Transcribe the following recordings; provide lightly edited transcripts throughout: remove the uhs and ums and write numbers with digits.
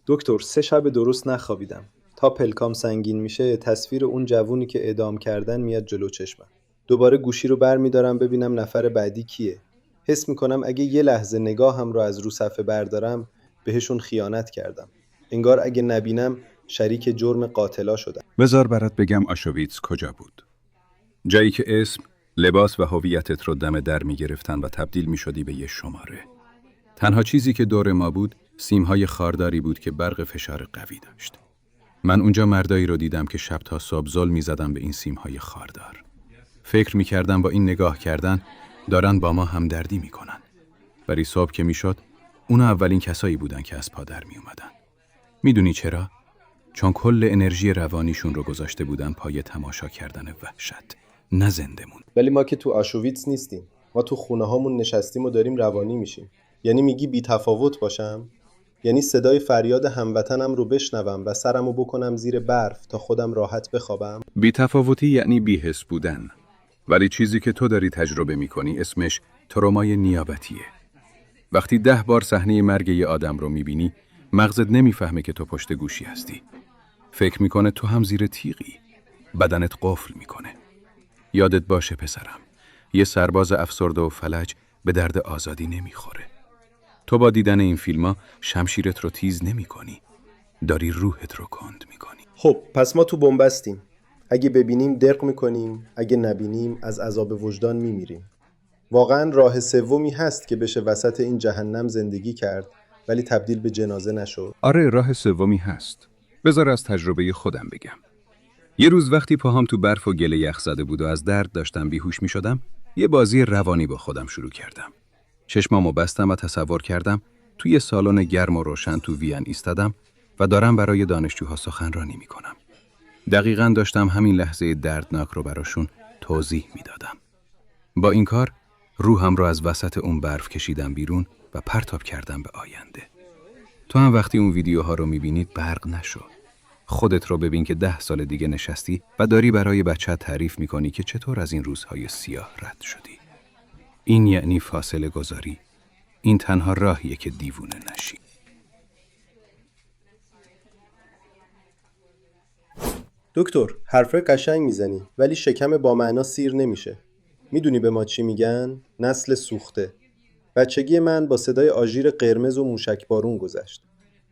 دکتر 3 شب درست نخوابیدم. تا پلکام سنگین میشه تصویر اون جوونی که اعدام کردن میاد جلو چشمم. دوباره گوشی رو برمیدارم ببینم نفر بعدی کیه. حس میکنم اگه یه لحظه نگاهم رو از رو صفحه بردارم بهشون خیانت کردم. انگار اگه نبینم شریک جرم قاتلا شدم. بذار برات بگم آشویتس کجا بود. جایی که اسم، لباس و هویتت رو دم در میگرفتن و تبدیل میشدی به یه شماره. تنها چیزی که دور ما بود سیمهای خارداری بود که برق فشار قوی داشت. من اونجا مردایی رو دیدم که شب تا صبح زل می‌زدن به این سیمهای خاردار. فکر می‌کردم با این نگاه کردن دارن با ما همدردی می‌کنن. ولی صبح که میشد اونا اولین کسایی بودن که از پا در می‌اومدن. میدونی چرا؟ چون کل انرژی روانیشون رو گذاشته بودن پای تماشا کردن وحشت، نه زندمون. ولی ما که تو آشویتس نیستیم. ما تو خونه هامون نشستیم و داریم روانی میشیم. یعنی میگی بی تفاوت باشم؟ یعنی صدای فریاد هموطنم رو بشنوم و سرمو بکنم زیر برف تا خودم راحت بخوابم؟ بی تفاوتی یعنی بی‌حس بودن. ولی چیزی که تو داری تجربه می‌کنی اسمش ترومای نیابتیه. وقتی 10 بار صحنه مرگ یه آدم رو می‌بینی، مغزت نمی‌فهمه که تو پشت گوشی هستی. فکر می‌کنه تو هم زیر تیغی. بدنت قفل می‌کنه. یادت باشه پسرم، یه سرباز افسرده و فلج به درد آزادی نمی‌خوره. تو با دیدن این فیلم‌ها شمشیرت رو تیز نمی‌کنی. داری روحت رو کند می‌کنی. خب پس ما تو بنبستیم. اگه ببینیم دق میکنیم، اگه نبینیم از عذاب وجدان میمیریم. واقعا راه سومی هست که بشه وسط این جهنم زندگی کرد ولی تبدیل به جنازه نشد. آره، راه سومی هست. بذار از تجربه خودم بگم. یه روز وقتی پاهام تو برف و گل یخ زده بود و از درد داشتم بیهوش می شدم، یه بازی روانی با خودم شروع کردم. چشمامو بستم و تصور کردم توی سالن گرم و روشن تو وین ایستادم و دارم برای دانشجوها سخنرانی می کنم. دقیقاً داشتم همین لحظه دردناک رو براشون توضیح می دادم. با این کار روحم رو از وسط اون برف کشیدم بیرون و پرتاب کردم به آینده. تو هم وقتی اون ویدیوها رو می بینید برق نشو. خودت رو ببین که 10 سال دیگه نشستی و داری برای بچه‌ت تعریف می‌کنی که چطور از این روزهای سیاه رد شدی. این یعنی فاصله گذاری. این تنها راهیه که دیوونه نشی. دکتر حرفای قشنگ میزنی ولی شکم با معنا سیر نمیشه. میدونی به ما چی میگن؟ نسل سوخته. بچگی من با صدای آژیر قرمز و موشک بارون گذشت.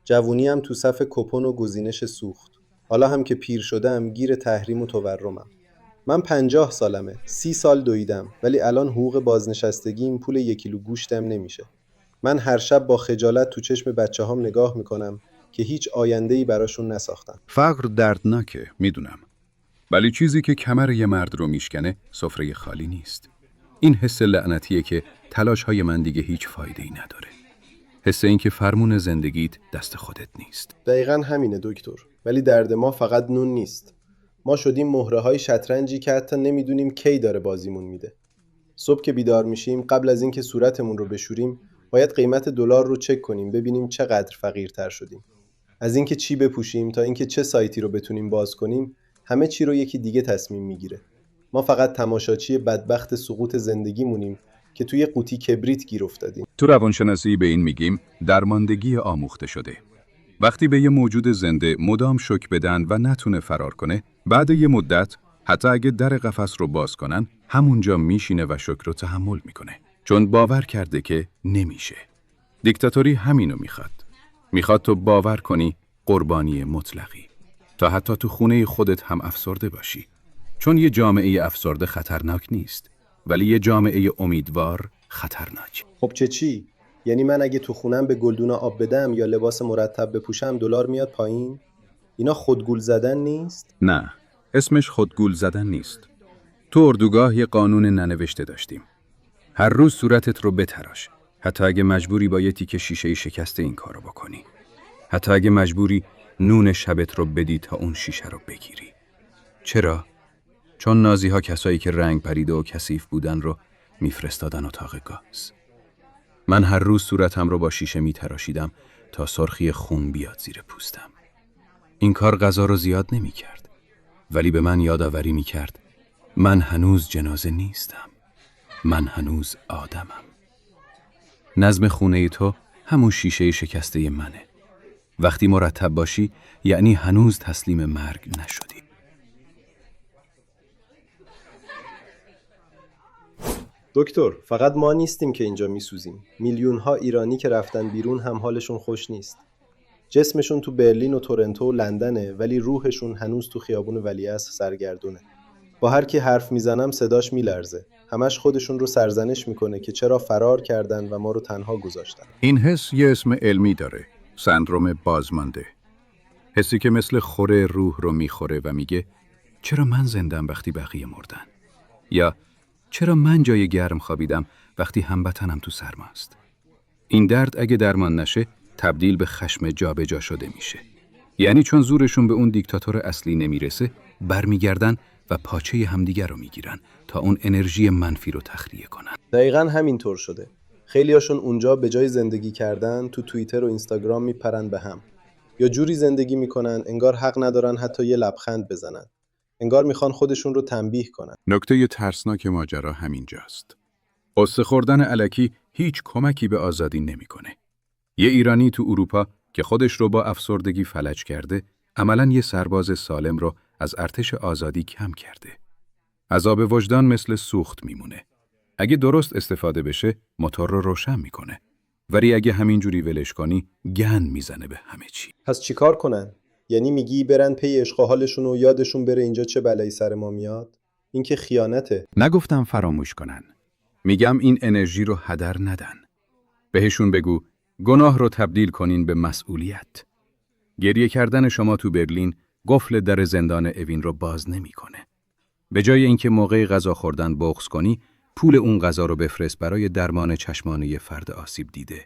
جوونی هم تو صف کپون و گزینش سوخت. حالا هم که پیر شدم گیر تحریم و تورمم. من 50 سالمه. 30 سال دویدم ولی الان حقوق بازنشستگیم پول 1 کیلو گوشتم نمیشه. من هر شب با خجالت تو چشم بچه‌هام نگاه میکنم که هیچ آینده‌ای براشون نساختم. فقر دردناکه، میدونم. ولی چیزی که کمر یه مرد رو میشکنه سفره خالی نیست. این حس لعنتیه که تلاش‌های من دیگه هیچ فایده‌ای نداره. حس این که فرمون زندگیت دست خودت نیست. دقیقاً همینه دکتر. ولی درد ما فقط نون نیست. ما شدیم مهره‌های شطرنجی که حتی نمیدونیم کی داره بازیمون میده. صبح که بیدار میشیم قبل از اینکه صورتمون رو بشوریم باید قیمت دلار رو چک کنیم ببینیم چقدر فقیرتر شدیم. از اینکه چی بپوشیم تا اینکه چه سایتی رو بتونیم باز کنیم همه چی رو یکی دیگه تصمیم میگیره. ما فقط تماشاچی بدبخت سقوط زندگیمونیم که توی قوطی کبریت گیر افتادیم. تو روانشناسی به این میگیم درماندگی آموخته شده. وقتی به یه موجود زنده مدام شوک بدن و نتونه فرار کنه، بعد یه مدت حتی اگه در قفس رو باز کنن، همونجا میشینه و شوک رو تحمل میکنه. چون باور کرده که نمیشه. دیکتاتوری همینو میخواد. میخواد تو باور کنی قربانی مطلقی. تا حتی تو خونه خودت هم افسرده باشی. چون یه جامعه افسرده خطرناک نیست، ولی یه جامعه امیدوار خطرناک. خب چی؟ یعنی من اگه تو خونم به گلدونا آب بدم یا لباس مرتب بپوشم دلار میاد پایین؟ اینا خودگول زدن نیست؟ نه، اسمش خودگول زدن نیست. تو اردوگاه یه قانون ننوشته داشتیم. هر روز صورتت رو بتراش. حتی اگه مجبوری با یه تیکه شیشه شکسته این کارو بکنی. حتی اگه مجبوری نون شبت رو بدی تا اون شیشه رو بگیری. چرا؟ چون نازی‌ها کسایی که رنگ پریده و کثیف بودن رو میفرستادن اتاق گاز. من هر روز صورتم رو با شیشه میتراشیدم تا سرخی خون بیاد زیر پوستم. این کار غذا رو زیاد نمی‌کرد، ولی به من یادآوری می‌کرد من هنوز جنازه نیستم. من هنوز آدمم. نظم خونه تو همون شیشه شکسته منه. وقتی مرتب باشی یعنی هنوز تسلیم مرگ نشدی. دکتر، فقط ما نیستیم که اینجا میسوزیم. میلیون ها ایرانی که رفتن بیرون هم حالشون خوش نیست. جسمشون تو برلین و تورنتو و لندنه، ولی روحشون هنوز تو خیابون ولیعصر سرگردونه. با هر کی حرف میزنم صداش میلرزه. همش خودشون رو سرزنش میکنه که چرا فرار کردن و ما رو تنها گذاشتن. این حس یه اسم علمی داره، سندروم بازمانده. حسی که مثل خوره روح رو میخوره و میگه چرا من زندم وقتی بقیه مردن؟ یا چرا من جای گرم خوابیدم وقتی هموطنم تو سرما است؟ این درد اگه درمان نشه تبدیل به خشم جابجا شده میشه. یعنی چون زورشون به اون دیکتاتور اصلی نمیرسه برمیگردن و پاچه همدیگر رو میگیرن تا اون انرژی منفی رو تخلیه کنن. دقیقاً همینطور شده. خیلیاشون اونجا به جای زندگی کردن تو توییتر و اینستاگرام میپرن به هم. یا جوری زندگی میکنن انگار حق ندارن حتی یه لبخند بزنن. انگار میخوان خودشون رو تنبیه کنن. نکته ترسناک ماجرا همینجاست. قصه خوردن الکی هیچ کمکی به آزادی نمیکنه. یه ایرانی تو اروپا که خودش رو با افسردگی فلج کرده، عملاً یه سرباز سالم رو از ارتش آزادی کم کرده. عذاب وجدان مثل سوخت میمونه. اگه درست استفاده بشه، موتور رو روشن میکنه. ولی اگه همینجوری ولش کنی، گند میزنه به همه چی. پس چیکار کنن؟ یعنی میگی برن پی عشق و حالشون و یادشون بره اینجا چه بلایی سر ما میاد؟ این که خیانته. نگفتم فراموش کنن. میگم این انرژی رو هدر ندن. بهشون بگو گناه رو تبدیل کنین به مسئولیت. گریه کردن شما تو برلین قفل در زندان اوین رو باز نمیکنه. به جای اینکه موقع غذا خوردن بغض کنی، پول اون غذا رو بفرست برای درمان چشمانه فرد آسیب دیده.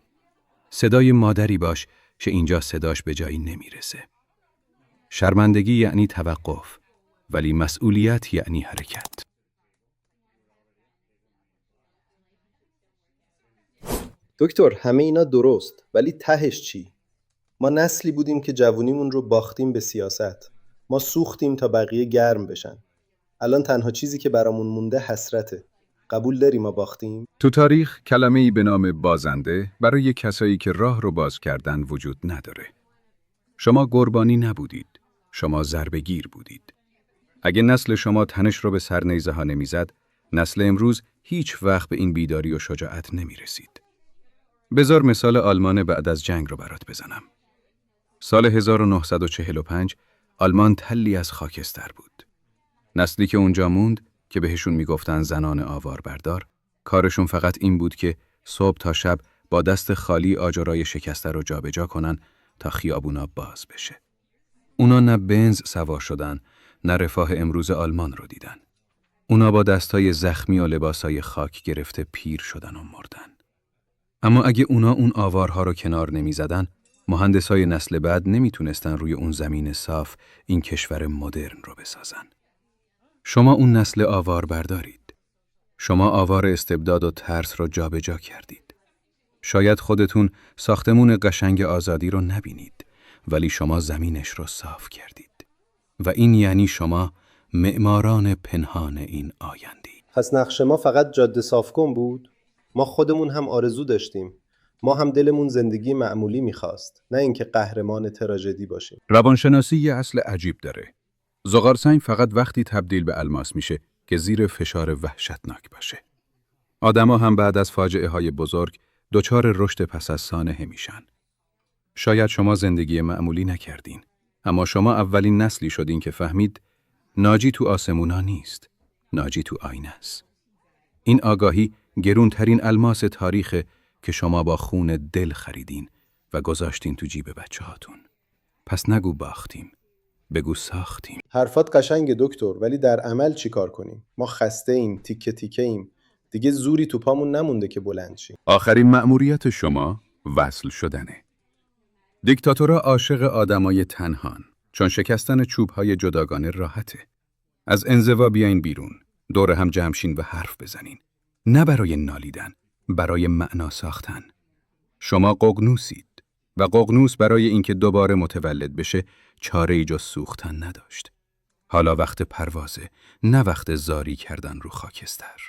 صدای مادری باش که اینجا صداش به جایی نمیرسه. شرمندگی یعنی توقف، ولی مسئولیت یعنی حرکت. دکتر، همه اینا درست، ولی تهش چی؟ ما نسلی بودیم که جوونیمون رو باختیم به سیاست. ما سوختیم تا بقیه گرم بشن. الان تنها چیزی که برامون مونده حسرته. قبول داری ما باختیم؟ تو تاریخ کلمه‌ای به نام بازنده برای کسایی که راه رو باز کردن وجود نداره. شما قربانی نبودید. شما ضربه‌گیر بودید. اگه نسل شما تنش رو به سر نیزه ها نمیزد، نسل امروز هیچ وقت به این بیداری و شجاعت نمیرسید. بذار مثال آلمان بعد از جنگ رو برات بزنم. سال 1945 آلمان تلی از خاکستر بود. نسلی که اونجا موند که بهشون میگفتن زنان آوار بردار، کارشون فقط این بود که صبح تا شب با دست خالی آجرای شکسته رو جابجا کنن تا خیابونا باز بشه. اونا نه بنز سوار شدن، نه رفاه امروز آلمان رو دیدن. اونا با دستای زخمی و لباسای خاک گرفته پیر شدن و مردن. اما اگه اونا اون آوارها رو کنار نمی زدن، مهندسای نسل بعد نمیتونستن روی اون زمین صاف این کشور مدرن رو بسازن. شما اون نسل آوار بردارید. شما آوار استبداد و ترس رو جابجا کردید. شاید خودتون ساختمون قشنگ آزادی رو نبینید، ولی شما زمینش رو صاف کردید. و این یعنی شما معماران پنهان این آینده. پس نقش ما فقط جاده صاف کن بود؟ ما خودمون هم آرزو داشتیم. ما هم دلمون زندگی معمولی میخواست، نه اینکه قهرمان تراژدی باشیم. روانشناسی یه اصل عجیب داره. زغالسنگ فقط وقتی تبدیل به الماس میشه که زیر فشار وحشتناک باشه. آدما هم بعد از فاجعه های بزرگ دچار رشد پس از سانحه میشن. شاید شما زندگی معمولی نکردین، اما شما اولین نسلی شدین که فهمید ناجی تو آسمونا نیست، ناجی تو آینه است. این آگاهی گرونترین الماس تاریخه که شما با خون دل خریدین و گذاشتین تو جیب بچه هاتون. پس نگو باختیم، بگو ساختیم. حرفات قشنگه دکتر، ولی در عمل چی کار کنیم؟ ما خسته ایم، تیکه تیکه ایم. دیگه زوری تو پامون نمونده که بلند شیم. آخرین مأموریت شما وصل شدنه. دیکتاتورها عاشق آدمای تنهان، چون شکستن چوب‌های جداگانه راحته. از انزوا بیاین بیرون، دور هم جمشین و حرف بزنین. نه برای نالیدن، برای معنا ساختن. شما ققنوسید و ققنوس برای اینکه دوباره متولد بشه چاره‌ای جز سوختن نداشت. حالا وقت پروازه، نه وقت زاری کردن رو خاکستر.